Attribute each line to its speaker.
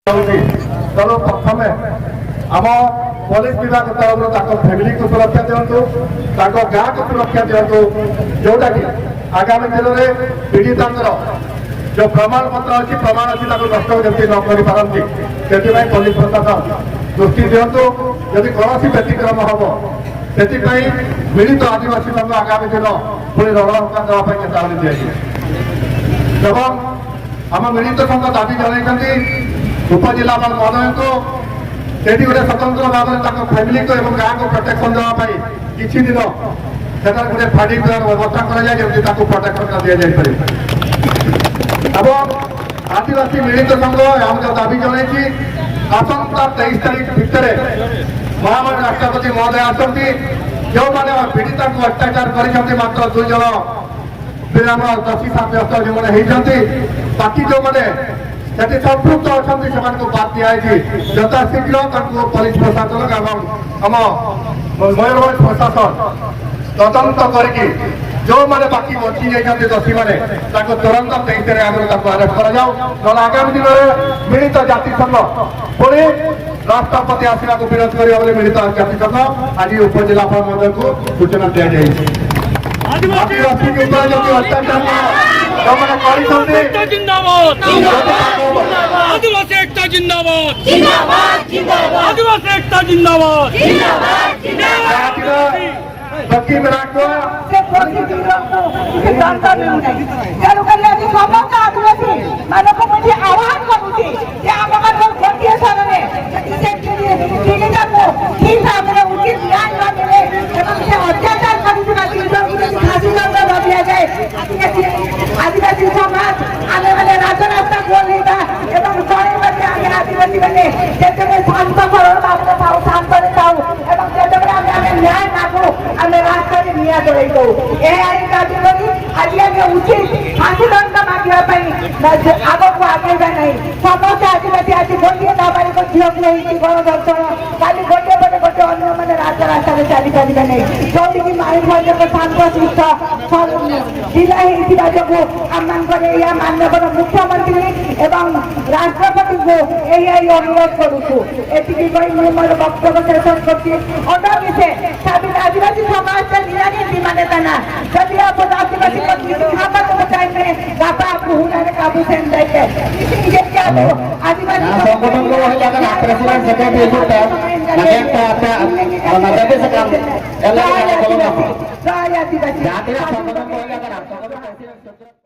Speaker 1: चलो प्रथम आम पुलिस विभाग तरफ फैमिली को सुरक्षा दिंतु गाँ को सुरक्षा दिंतु जोटा कि आगामी दिन में पीड़िता जो प्रमाण पत्र अच्छी प्रमाण अच्छी नष्ट जमी न कर पारती से पुलिस प्रशासन दृष्टि दिंतु जदि कौन व्यतिक्रम हम से मिलित आदिवासी संघ आगामी दिन पुणी रणहंकार देवाई चेतावनी दिया एवं आम मिलित संघ दाबी जन उपजिलापाल महोदय को सेठी गोटे स्वतंत्र भाव में फैमिली को एवं गाँव को प्रोटेक्शन देवाई किसी दिन से गोटे फाइटिंग व्यवस्था कर प्रोटेक्शन दि जाए आदिवासी मिलित संघ आम जो दाबी जन आसंता 23 तारीख भितर महामारी राष्ट्रपति महोदय आसती जो मैंने पीड़िता को अत्याचार कर मात्र 2 जन विराम दोषी साब्यस्त जो मैंने बाकी जो मैंने संपृक्त अच्छा से बात दिखाई यथाशीघ्र पुलिस प्रशासन आम मयूरभ प्रशासन तदंत करके जो मैंने बाकी बची जाती दोषी मैंने तुरंत 23 तारीख आरेस्ट कर आगामी दिन में मिलित जातिसंघ पुणी राष्ट्रपति आसवा को विरोध कर मिलित जातिसंघ आज उपजिलापाल महोदय को सूचना दी जाए आदिवासी के ऊपर जो अत्याचार जो मैंने
Speaker 2: जिंदाबाद आदिवासी एकता जिंदाबाद आदिवासी एकता जिंदाबाद
Speaker 1: बच्ची विराट को
Speaker 3: आह्वान करुच्ची उचित न्याय न मिले अत्याचार दिजाए आदिवासी समाज आने वाले राजरास्ता खोलता एवं आदिवासी मैंने शांत भाव शांत न्याय मागू आम रास्ता निया जोड़ दू आज आगे उचित फांसी दंड मांगे आग को आगे नहीं समस्त आदिवासी आज गोटे नाबालिक झील को गणदर्शन काली गोटे पटे गोटे अन्य मैंने राजरास्ता चली पारे नहीं जोटि मयूरभ शांत शिष्ट जिला जो आम माननीय मुख्यमंत्री एवं राष्ट्रपति को यही अनुरोध करुचु एति मोर वक्तव्य शेष कर आदिवासी समाज से निरानी मान्यता ना जब आप आदिवासी टाइम में काबू से आदिवासी